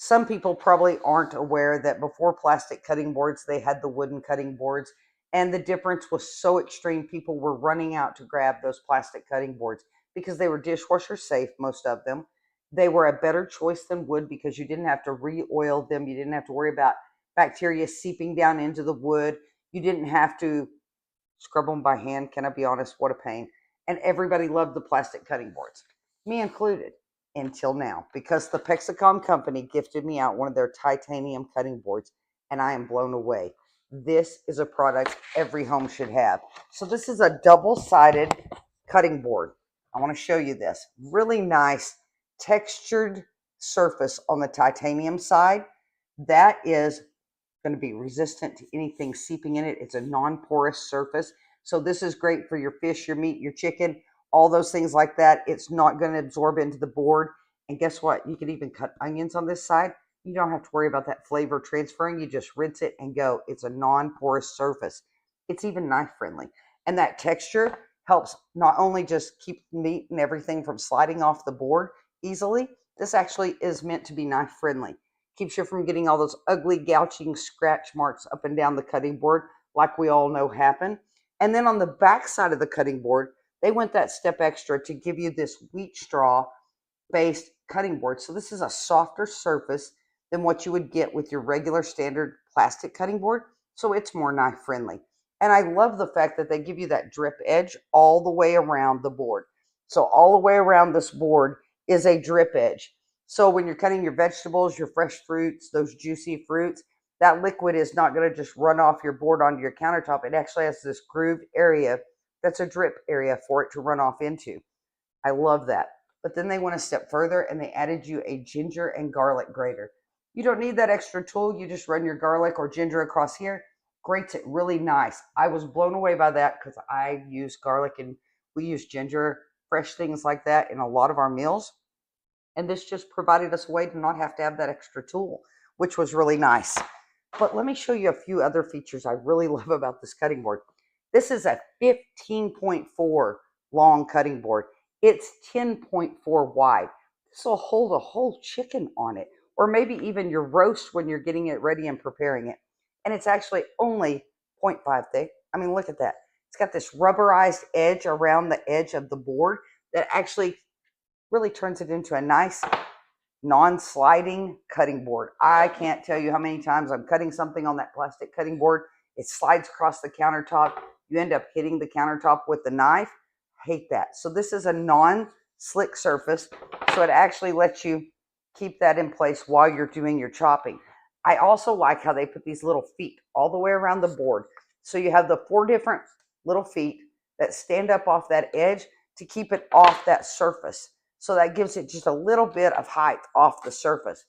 Some people probably aren't aware that before plastic cutting boards, they had the wooden cutting boards. And the difference was so extreme, people were running out to grab those plastic cutting boards because they were dishwasher safe, most of them. They were a better choice than wood because you didn't have to re oil them. You didn't have to worry about bacteria seeping down into the wood. You didn't have to scrub them by hand. Can I be honest? What a pain. And everybody loved the plastic cutting boards, me included, until now, because the Pexicom company gifted me out one of their titanium cutting boards, and I am blown away. This is a product every home should have. So this is a double-sided cutting board. I want to show you this. Really nice textured surface on the titanium side. That is going to be resistant to anything seeping in it. It's a non-porous surface. So this is great for your fish, your meat, your chicken, all those things like that. It's not going to absorb into the board. And guess what? You can even cut onions on this side. You don't have to worry about that flavor transferring. You just rinse it and go. It's a non-porous surface. It's even knife friendly. And that texture helps not only just keep meat and everything from sliding off the board easily, this actually is meant to be knife friendly. Keeps you from getting all those ugly gouging scratch marks up and down the cutting board like we all know happen. And then on the back side of the cutting board, they went that step extra to give you this wheat straw based cutting board. So this is a softer surface than what you would get with your regular standard plastic cutting board. So it's more knife friendly. And I love the fact that they give you that drip edge all the way around the board. So all the way around this board is a drip edge. So when you're cutting your vegetables, your fresh fruits, those juicy fruits, that liquid is not going to just run off your board onto your countertop. It actually has this grooved area that's a drip area for it to run off into. I love that. But then they went a step further and they added you a ginger and garlic grater. You don't need that extra tool. You just run your garlic or ginger across here. Grates it really nice. I was blown away by that because I use garlic and we use ginger, fresh things like that in a lot of our meals. And this just provided us a way to not have to have that extra tool, which was really nice. But let me show you a few other features I really love about this cutting board. This is a 15.4 long cutting board. It's 10.4 wide. This will hold a whole chicken on it, or maybe even your roast when you're getting it ready and preparing it. And it's actually only 0.5 thick. I mean, look at that. It's got this rubberized edge around the edge of the board that actually really turns it into a nice non-sliding cutting board. I can't tell you how many times I'm cutting something on that plastic cutting board. It slides across the countertop. You end up hitting the countertop with the knife. I hate that. So this is a non-slick surface. So it actually lets you keep that in place while you're doing your chopping. I also like how they put these little feet all the way around the board. So you have the 4 different little feet that stand up off that edge to keep it off that surface. So that gives it just a little bit of height off the surface.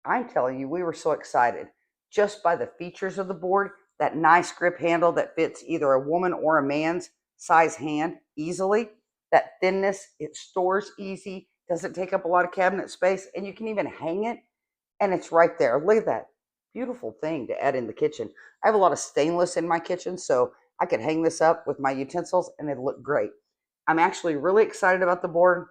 I'm telling you, we were so excited just by the features of the board, that nice grip handle that fits either a woman or a man's size hand easily, that thinness, it stores easy, doesn't take up a lot of cabinet space, and you can even hang it, and it's right there. Look at that. Beautiful thing to add in the kitchen. I have a lot of stainless in my kitchen, so I could hang this up with my utensils, and it'll look great. I'm actually really excited about the board.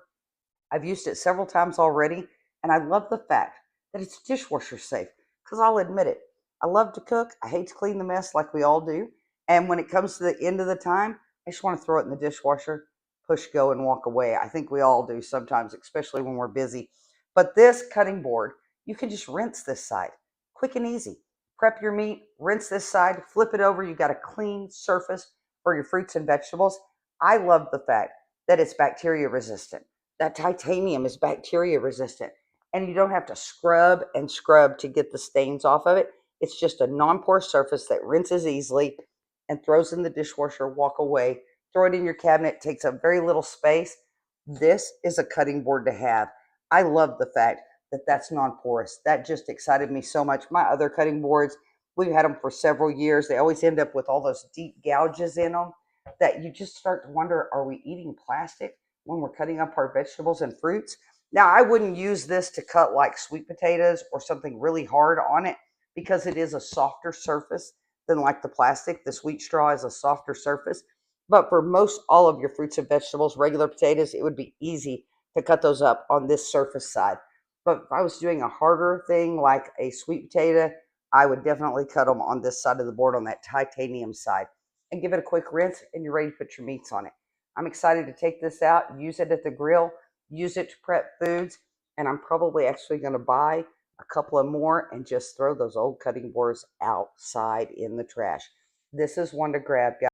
I've used it several times already, and I love the fact that it's dishwasher safe because I'll admit it. I love to cook. I hate to clean the mess like we all do. And when it comes to the end of the time, I just want to throw it in the dishwasher, push go, and walk away. I think we all do sometimes, especially when we're busy. But this cutting board, you can just rinse this side quick and easy. Prep your meat, rinse this side, flip it over. You got a clean surface for your fruits and vegetables. I love the fact that it's bacteria resistant. That titanium is bacteria resistant, and you don't have to scrub and scrub to get the stains off of it. It's just a non-porous surface that rinses easily and throws in the dishwasher, walk away, throw it in your cabinet, takes up very little space. This is a cutting board to have. I love the fact that that's non-porous. That just excited me so much. My other cutting boards, we've had them for several years. They always end up with all those deep gouges in them that you just start to wonder, are we eating plastic when we're cutting up our vegetables and fruits? Now, I wouldn't use this to cut like sweet potatoes or something really hard on it because it is a softer surface than like the plastic. The wheat straw is a softer surface. But for most all of your fruits and vegetables, regular potatoes, it would be easy to cut those up on this surface side. But if I was doing a harder thing like a sweet potato, I would definitely cut them on this side of the board on that titanium side and give it a quick rinse, and you're ready to put your meats on it. I'm excited to take this out, use it at the grill, use it to prep foods, and I'm probably actually going to buy a couple of more and just throw those old cutting boards outside in the trash. This is one to grab, guys.